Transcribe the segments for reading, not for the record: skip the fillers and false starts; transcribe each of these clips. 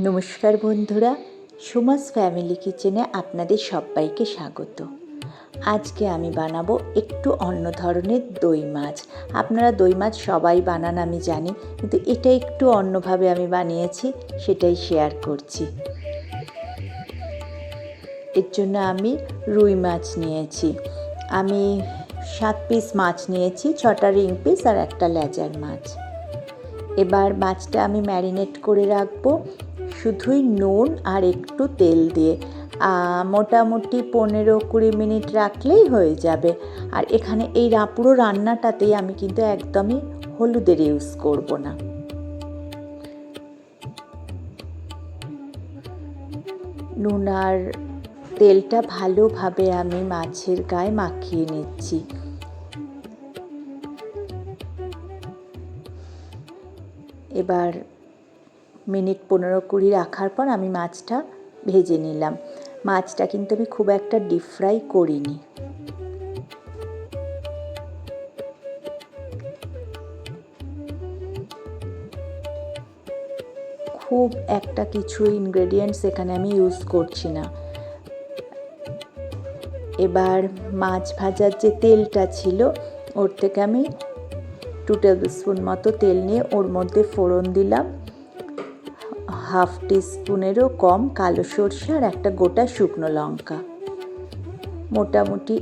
নমস্কার বন্ধুরা, সুমাস ফ্যামিলি কিচেনে আপনাদের সবাইকে স্বাগত। আজকে আমি বানাবো একটু অন্য ধরনের দই মাছ। আপনারা দই মাছ সবাই বানান আমি জানি, কিন্তু এটা একটু অন্যভাবে আমি বানিয়েছি, সেটাই শেয়ার করছি। এর জন্য আমি রুই মাছ নিয়েছি। আমি 7 পিস মাছ নিয়েছি, 6টা রিং পিস আর একটা লেজার মাছ। এবার মাছটা আমি ম্যারিনেট করে রাখবো শুধুই নুন আর একটু তেল দিয়ে। মোটামুটি 15-20 মিনিট রাখলেই হয়ে যাবে। আর এখানে এই পুরো রান্নাটাতেই আমি কিন্তু একদমই হলুদের ইউজ করব না। নুন আর তেলটা ভালোভাবে আমি মাছের গায়ে মাখিয়ে নিচ্ছি। এবার মিনিট 15-20 রাখার পর আমি মাছটা ভেজে নিলাম। মাছটা কিন্তু আমি খুব একটা ডিপ ফ্রাই করিনি। খুব একটা কিছু ইনগ্রেডিয়েন্টস এখানে আমি ইউজ করছি না। এবার মাছ ভাজার যে তেলটা ছিল ওর থেকে আমি 2 টেবিল স্পুন মতো তেল নিয়ে ওর মধ্যে ফোড়ন দিলাম। হাফ টিস্পুনেরও কম কালো সরষে আর একটা গোটা শুকনো লঙ্কা। মোটামুটি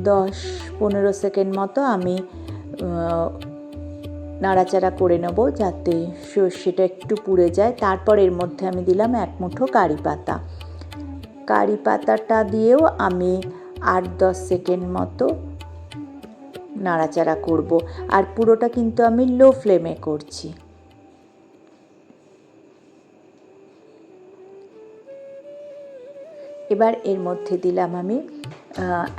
10-15 সেকেন্ড মতো আমি নাড়াচাড়া করে নেব যাতে সর্ষেটা একটু পুড়ে যায়। তারপর এর মধ্যে আমি দিলাম 1 মুঠো কারি পাতা। কারি পাতাটা দিয়েও আমি 8-10 সেকেন্ড মতো নাড়াচাড়া করব। আর পুরোটা কিন্তু আমি লো ফ্লেমে করছি। এবার এর মধ্যে দিলাম আমি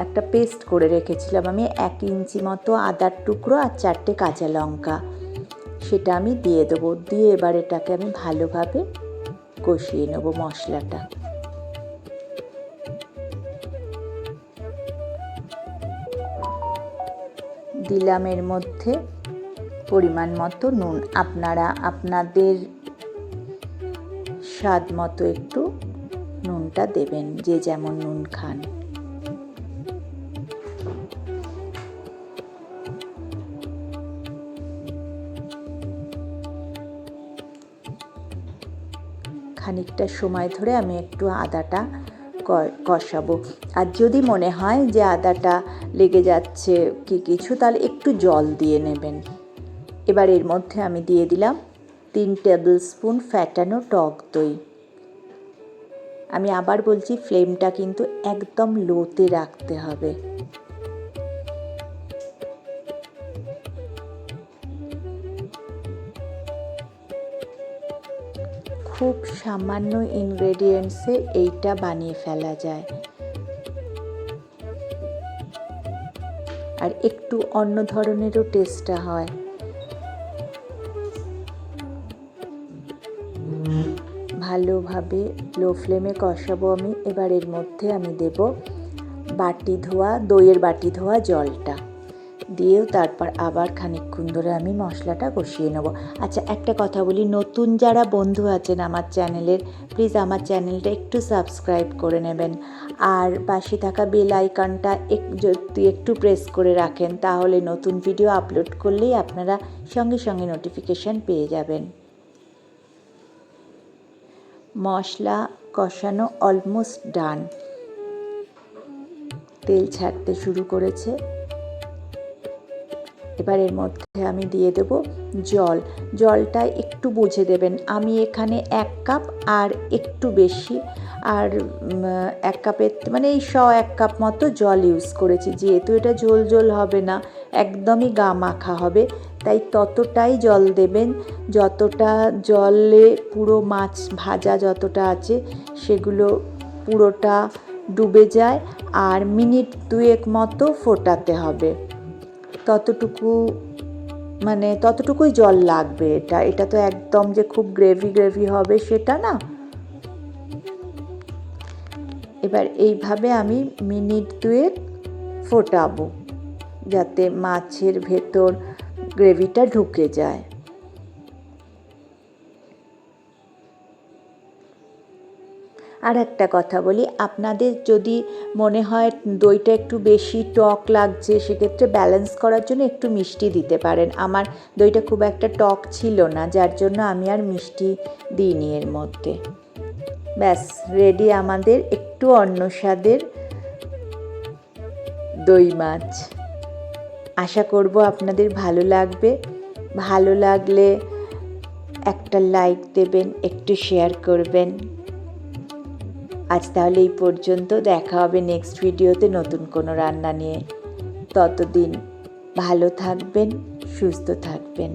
একটা পেস্ট করে রেখেছিলাম আমি 1 ইঞ্চি মতো আদার টুকরো আর 4টে কাঁচা লঙ্কা, সেটা আমি দিয়ে দেবো। দিয়ে এবার এটাকে আমি ভালোভাবে কষিয়ে নেব মশলাটা। দিলাম এর মধ্যে পরিমাণ মতো নুন। আপনারা আপনাদের স্বাদ মতো একটু নুনটা দেবেন, যে যেমন নুন খান। খানিকটা সময় ধরে আমি একটু আদাটা কষাবো। আর যদি মনে হয় যে আদাটা লেগে যাচ্ছে কি কিছু, তাহলে একটু জল দিয়ে নেবেন। এবার এর মধ্যে আমি দিয়ে দিলাম 3 টেবিল স্পুন ফ্যাটানো টক দই। আমি আবার বলছি, ফ্লেমটা কিন্তু একদম লোতে রাখতে হবে। খুব সামান্য ইনগ্রেডিয়েন্টসে এইটা বানিয়ে ফেলা যায়। আর একটু অন্য ধরনেরও টেস্টটা হয়। ভালোভাবে লো ফ্লেমে কষাবো আমি। এবার এর মধ্যে আমি দেব দইয়ের বাটি ধোয়া জলটা দিয়েও তারপর আবার খানিকক্ষণ ধরে আমি মশলাটা কষিয়ে নেব। আচ্ছা, একটা কথা বলি, নতুন যারা বন্ধু আছেন আমার চ্যানেলের, প্লিজ আমার চ্যানেলটা একটু সাবস্ক্রাইব করে নেবেন। আর পাশে থাকা বেল আইকনটা যদি একটু প্রেস করে রাখেন, তাহলে নতুন ভিডিও আপলোড করলেই আপনারা সঙ্গে সঙ্গে নোটিফিকেশান পেয়ে যাবেন। মশলা কষানো অলমোস্ট ডান, তেল ছাড়তে শুরু করেছে। এবার এর মধ্যে আমি দিয়ে দেব জলটা একটু বুঝে দেবেন। আমি এখানে 1 কাপ আর একটু বেশি, আর 1 কাপের মানে এই 1 কাপ মতো জল ইউজ করেছি। যেহেতু এটা ঝোল হবে না, একদমই গা মাখা হবে, তাই ততটাই জল দেবেন যতটা জলে পুরো মাছ ভাজা যতটা আছে সেগুলো পুরোটা ডুবে যায়। আর মিনিট 2 মতো ফোটাতে হবে। ততটুকুই জল লাগবে। এটা তো একদম যে খুব গ্রেভি হবে সেটা না। এবার এইভাবে আমি মিনিট 2 ফোটাবো যাতে মাছের ভেতর গ্রেভিটা ঢুকে যায়। আর একটা কথা বলি, আপনাদের যদি মনে হয় দইটা একটু বেশি টক লাগছে, সেক্ষেত্রে ব্যালেন্স করার জন্য একটু মিষ্টি দিতে পারেন। আমার দইটা খুব একটা টক ছিল না, যার জন্য আমি আর মিষ্টি দিইনি এর মধ্যে। ব্যাস রেডি আমাদের একটু অন্য স্বাদের দই মাছ। আশা করব আপনাদের ভালো লাগবে। ভালো লাগলে একটা লাইক দেবেন, একটু শেয়ার করবেন। আজ তাহলে এই পর্যন্ত, দেখা হবে নেক্সট ভিডিওতে নতুন কোনো রান্না নিয়ে। ততদিন ভালো থাকবেন, সুস্থ থাকবেন।